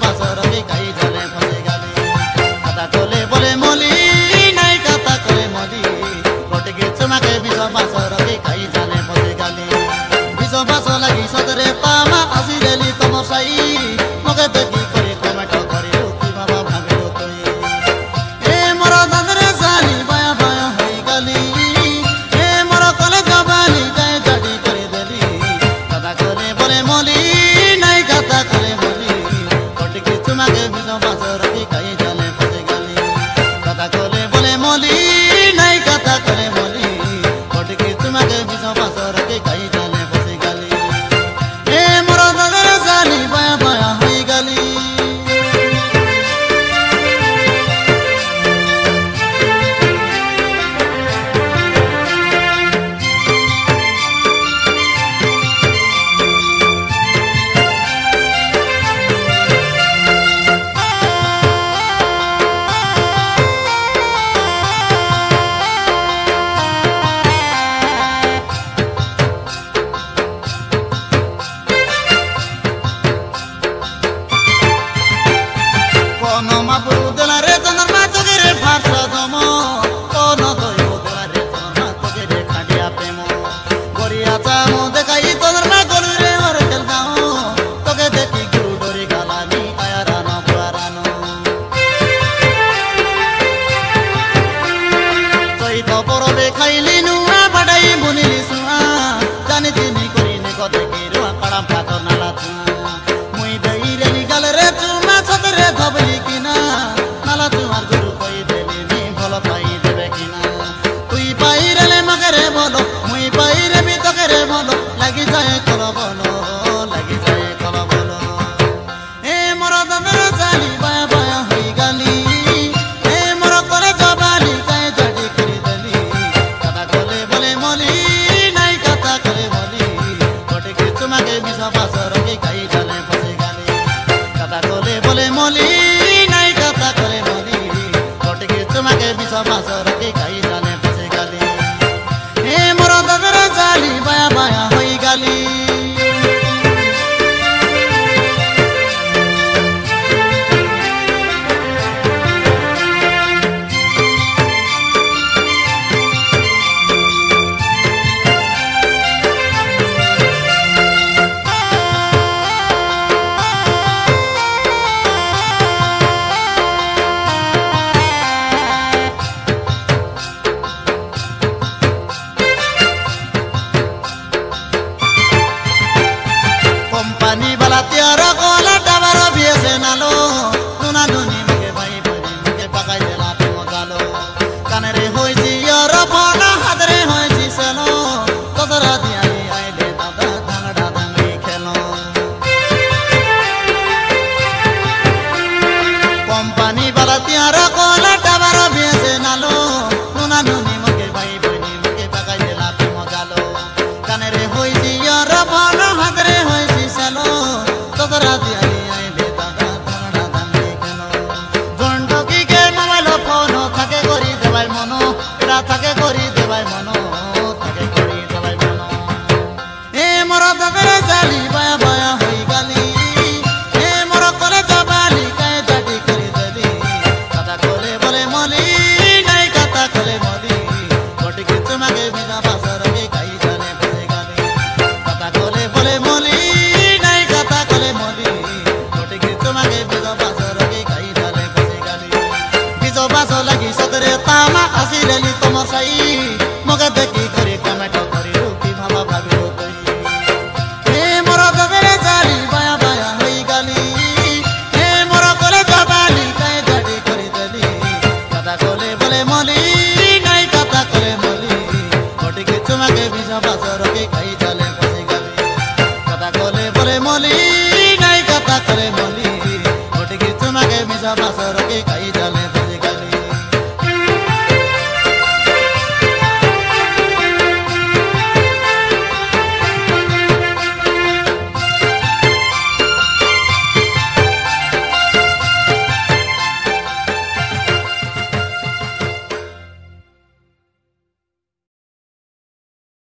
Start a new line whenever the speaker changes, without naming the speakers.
বাসর কে কাই জালে ফসে গালি কথা কলে বলে মলি নাই কথা কলে মলি ঘটে গেছে মাকে বিষ বাসর কে কাই জালে ফসে গালি বিষ বাস লাগি সদরে তামা আসিরেলি তোমার সাই মকে দেখি করে কমেটো করে কি বাবা ভাবিল তুই এ মোর দাদরে সালি বায়া বায়া হই গালি এ মোর কলে জবানি গায়ে জাডি করে দেলি কথা কলে বলে মলি নাই কথা কলে মলি ঘটে গেছে মাকে বিষ বাসর কে কাই জালে ফসে গালি কথা কলে বলে মলি নাই কথা কলে মলি ঘটে গেছে মাকে বিষ বাসর কে কাই জালে ফসে গালি এ মোর দাদরে সালি বায়া বায়া হই গালি কোন মাপুর দেলারে চন্দ্রমা চোখেরে ভাষা দম কোন দৈব দেলারে চন্দ্রমা চোখেরে খাটিয়া প্রেম গড়িয়া চামো দেখাই চন্দ্রমা গলুরে ওর খেল গাও তোকে দেখি গুরু ডরি গালানি আয়ারানো পুরানো চৈত পরবে খাইলি নুয়া বাড়াই বুনিলি সুয়া জানি তিনি করিনি কতে কি রুয়া কাড়াম পাথর নালা চুয়া মুই দইরে নিগালরে চুমা ছতরে ধবলি কিনা নালা চুমার গুরু কই দেলি নি ভালো পাই দেবে কিনা তুই পাইরেলে মগরে বলো মুই পাইরে বি তোকে বলো লাগি যায় কল বলো লাগি যায় কল বলো এ মোর দমের জালি বায়া বায়া হই গালি এ মোর করে জবানি গায়ে জাডি করি দেলি কথা কলে বলে মলি নাই কথা কলে মলি ঘটে কিছু মাকে বিষ বাসর কে কাই জালে ফসে গালি কথা কলে বলে মলি নাই কথা কলে মলি ঘটে কিছু মাকে বিষ বাসর কে কাই জালে ফসে গালি এ মোর দাদরে জালি বায়া বায়া হই গালি কোম্পানি বালা তেয়ার গলা ডাবার বিয়েছে নালো নুনা নুনি মুখে ভাই ভাই মুখে পাকাই দেলা তুমি গালো কানেরে হইছি আর ফনা হাতরে হইছি সেলো কতরা দিয়ানি আইলে দাদা ধানডা ধাঙ্গি খেলো কোম্পানি বালা তেয়ার গলা ডাবার বিয়েছে নালো নুনা নুনি মুখে ভাই ভাই মুখে পাকাই দেলা তুমি গালো কানেরে হইছি আর ফনা হাতরে হইছি সেলো কতরা দিয়ানি আইলে দাদা ধানডা ধাঙ্গি খেলো জন্ডকি কে মোবাইল ফোন থাকে করি দেবাই মনো এটা থাকে করি দেবাই মনো থাকে করি দেবাই মনো এ মোর দাদরে জালি বায়া বায়া হই গালি এ মোর করে জবানি গায়ে জাডি করি দেলি কথা কলে বলে মলি নাই কথা কলে মলি ঘটে কিছু মাকে বিনা বাসর কে কাই জানে ফসে গালি কথা কলে বলে মলি নাই কথা কলে মলি ঘটে কিছু মাকে বিনা বাসর কে কাই জানে ফসে গালি বিষ বাস লাগি সদরে তামা আসিরেলি তোমার সাই মকে দেখি